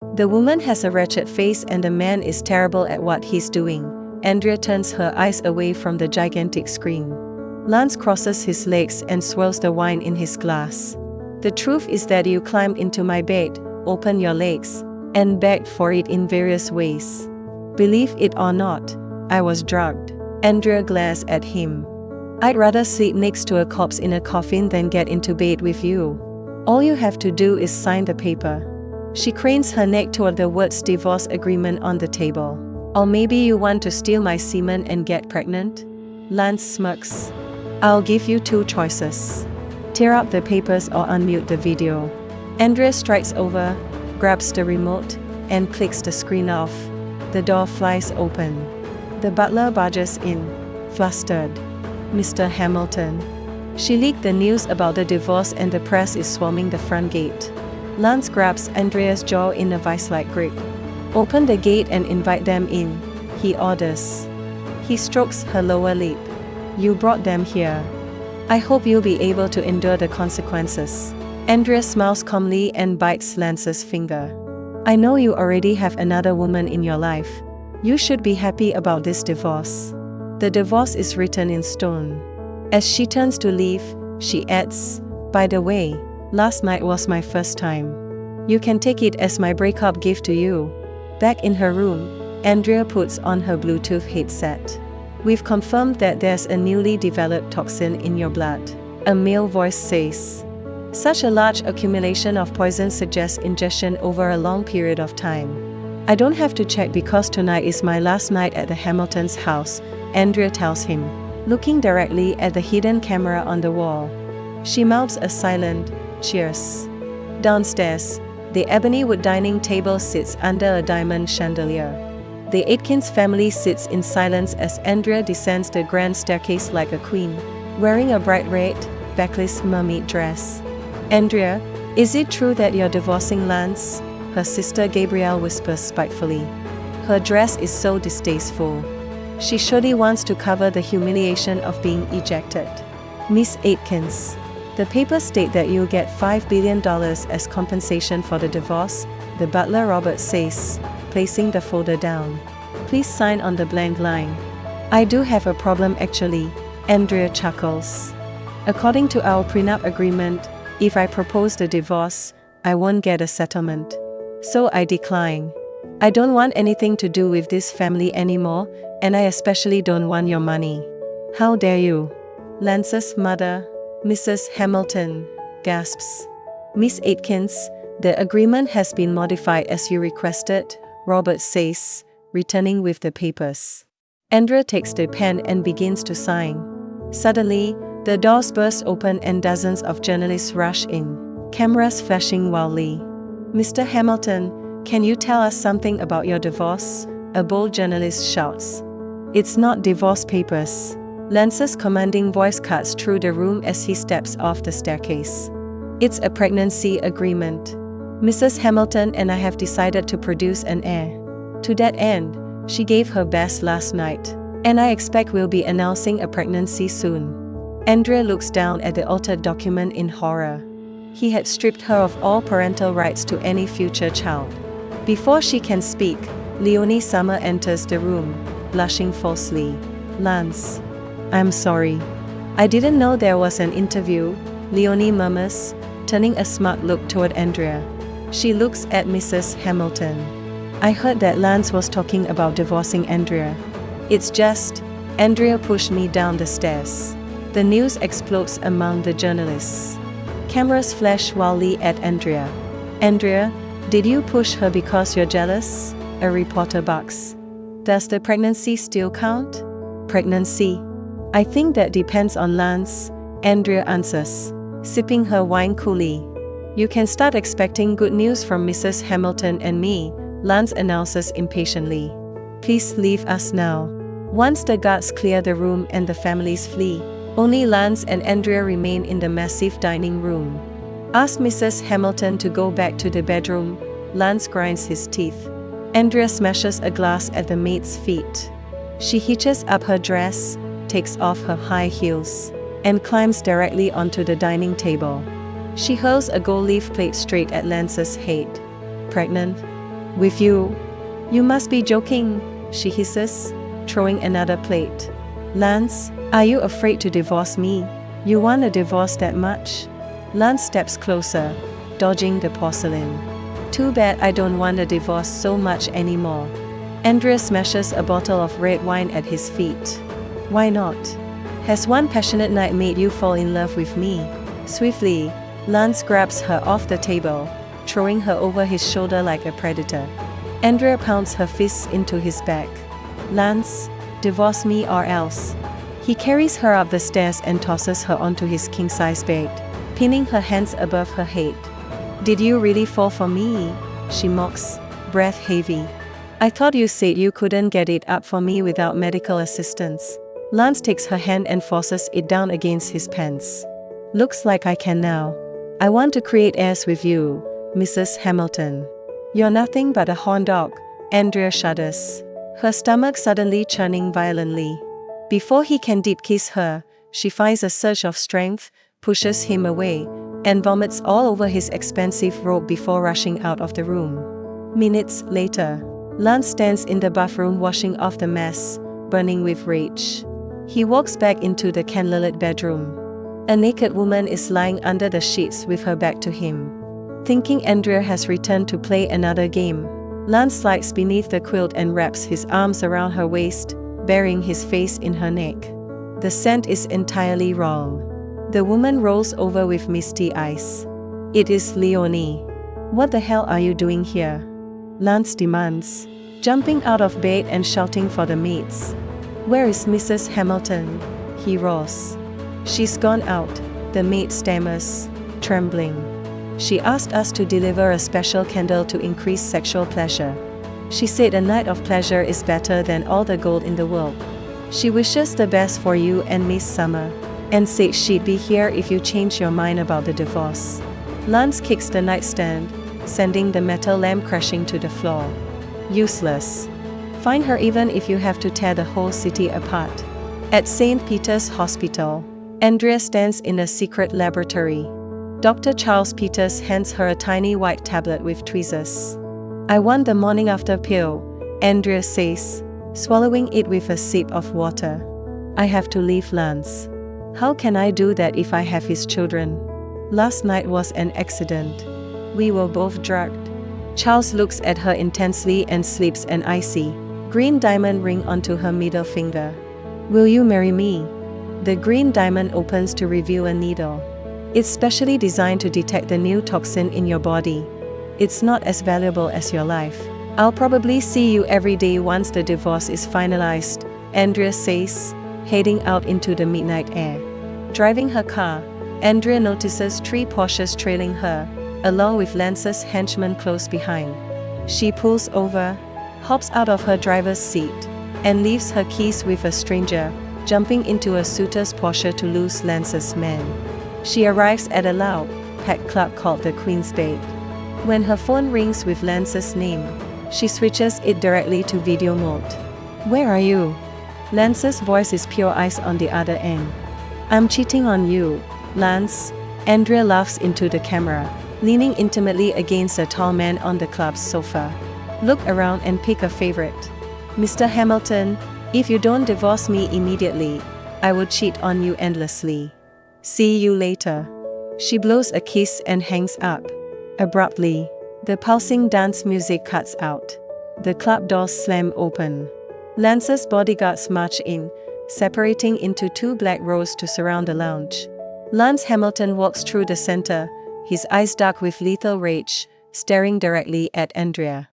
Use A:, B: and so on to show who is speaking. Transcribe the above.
A: The woman has a wretched face and the man is terrible at what he's doing. Andrea turns her eyes away from the gigantic screen. Lance crosses his legs and swirls the wine in his glass. The truth is that you climbed into my bed, opened your legs, and begged for it in various ways. Believe it or not, I was drugged. Andrea glares at him. I'd rather sleep next to a corpse in a coffin than get into bed with you. All you have to do is sign the paper. She cranes her neck toward the words divorce agreement on the table. Or maybe you want to steal my semen and get pregnant? Lance smirks. I'll give you two choices. Tear up the papers or unmute the video. Andrea strikes over, grabs the remote, and clicks the screen off. The door flies open. The butler barges in, flustered. Mr. Hamilton. She leaked the news about the divorce and the press is swarming the front gate. Lance grabs Andrea's jaw in a vice-like grip. Open the gate and invite them in, he orders. He strokes her lower lip. You brought them here. I hope you'll be able to endure the consequences. Andrea smiles calmly and bites Lance's finger. I know you already have another woman in your life. You should be happy about this divorce. The divorce is written in stone. As she turns to leave, she adds, by the way, last night was my first time. You can take it as my breakup gift to you. Back in her room, Andrea puts on her Bluetooth headset. We've confirmed that there's a newly developed toxin in your blood, a male voice says. Such a large accumulation of poison suggests ingestion over a long period of time. I don't have to check because tonight is my last night at the Hamiltons' house, Andrea tells him, looking directly at the hidden camera on the wall. She mouths a silent, cheers. Downstairs, the ebony wood dining table sits under a diamond chandelier. The Atkins family sits in silence as Andrea descends the grand staircase like a queen, wearing a bright red, backless mermaid dress. Andrea, is it true that you're divorcing Lance? Her sister Gabrielle whispers spitefully. Her dress is so distasteful. She surely wants to cover the humiliation of being ejected. Miss Atkins, the papers state that you'll get $5 billion as compensation for the divorce, the butler Robert says, placing the folder down. Please sign on the blank line. I do have a problem actually, Andrea chuckles. According to our prenup agreement, if I propose the divorce, I won't get a settlement. So I decline. I don't want anything to do with this family anymore, and I especially don't want your money. How dare you? Lance's mother, Mrs. Hamilton, gasps. Miss Atkins, the agreement has been modified as you requested, Robert says, returning with the papers. Andrea takes the pen and begins to sign. Suddenly, the doors burst open and dozens of journalists rush in, cameras flashing wildly. Mr. Hamilton, can you tell us something about your divorce? A bold journalist shouts. It's not divorce papers. Lance's commanding voice cuts through the room as he steps off the staircase. It's a pregnancy agreement. Mrs. Hamilton and I have decided to produce an heir. To that end, she gave her best last night, and I expect we'll be announcing a pregnancy soon. Andrea looks down at the altered document in horror. He had stripped her of all parental rights to any future child. Before she can speak, Leonie Summer enters the room, blushing falsely. Lance. I'm sorry. I didn't know there was an interview, Leonie murmurs, turning a smug look toward Andrea. She looks at Mrs. Hamilton. I heard that Lance was talking about divorcing Andrea. It's just, Andrea pushed me down the stairs. The news explodes among the journalists. Cameras flash wildly at Andrea. Andrea, did you push her because you're jealous? A reporter barks. Does the pregnancy still count? Pregnancy? I think that depends on Lance, Andrea answers, sipping her wine coolly. You can start expecting good news from Mrs. Hamilton and me, Lance announces impatiently. Please leave us now. Once the guards clear the room and the families flee, only Lance and Andrea remain in the massive dining room. Ask Mrs. Hamilton to go back to the bedroom, Lance grinds his teeth. Andrea smashes a glass at the maid's feet. She hitches up her dress, takes off her high heels, and climbs directly onto the dining table. She hurls a gold leaf plate straight at Lance's head. Pregnant? With you? You must be joking, she hisses, throwing another plate. Lance, are you afraid to divorce me? You want a divorce that much? Lance steps closer, dodging the porcelain. Too bad I don't want a divorce so much anymore. Andrea smashes a bottle of red wine at his feet. Why not? Has one passionate night made you fall in love with me? Swiftly, Lance grabs her off the table, throwing her over his shoulder like a predator. Andrea pounds her fists into his back. Lance, divorce me or else. He carries her up the stairs and tosses her onto his king-size bed, pinning her hands above her head. Did you really fall for me? She mocks, breath heavy. I thought you said you couldn't get it up for me without medical assistance. Lance takes her hand and forces it down against his pants. Looks like I can now. I want to create heirs with you, Mrs. Hamilton. You're nothing but a horn dog. Andrea shudders, her stomach suddenly churning violently. Before he can deep kiss her, she finds a surge of strength, pushes him away, and vomits all over his expensive robe before rushing out of the room. Minutes later, Lance stands in the bathroom washing off the mess, burning with rage. He walks back into the candlelit bedroom. A naked woman is lying under the sheets with her back to him. Thinking Andrea has returned to play another game, Lance slides beneath the quilt and wraps his arms around her waist, burying his face in her neck. The scent is entirely wrong. The woman rolls over with misty eyes. It is Leonie. What the hell are you doing here? Lance demands, jumping out of bed and shouting for the maids. Where is Mrs. Hamilton? He roars. She's gone out, the maid stammers, trembling. She asked us to deliver a special candle to increase sexual pleasure. She said a night of pleasure is better than all the gold in the world. She wishes the best for you and Miss Summer, and said she'd be here if you change your mind about the divorce. Lance kicks the nightstand, sending the metal lamp crashing to the floor. Useless. Find her even if you have to tear the whole city apart. At St. Peter's Hospital, Andrea stands in a secret laboratory. Dr. Charles Peters hands her a tiny white tablet with tweezers. I want the morning after pill, Andrea says, swallowing it with a sip of water. I have to leave Lance. How can I do that if I have his children? Last night was an accident. We were both drugged. Charles looks at her intensely and slips an icy, green diamond ring onto her middle finger. Will you marry me? The green diamond opens to reveal a needle. It's specially designed to detect the new toxin in your body. It's not as valuable as your life. I'll probably see you every day once the divorce is finalized, Andrea says, heading out into the midnight air. Driving her car, Andrea notices 3 Porsches trailing her, along with Lance's henchmen close behind. She pulls over, hops out of her driver's seat, and leaves her keys with a stranger, jumping into a suitor's Porsche to lose Lance's man. She arrives at a loud, packed club called the Queen's Bed. When her phone rings with Lance's name, she switches it directly to video mode. Where are you? Lance's voice is pure ice on the other end. I'm cheating on you, Lance. Andrea laughs into the camera, leaning intimately against a tall man on the club's sofa. Look around and pick a favorite. Mr. Hamilton, if you don't divorce me immediately, I will cheat on you endlessly. See you later. She blows a kiss and hangs up. Abruptly, the pulsing dance music cuts out. The club doors slam open. Lance's bodyguards march in, separating into 2 black rows to surround the lounge. Lance Hamilton walks through the center, his eyes dark with lethal rage, staring directly at Andrea.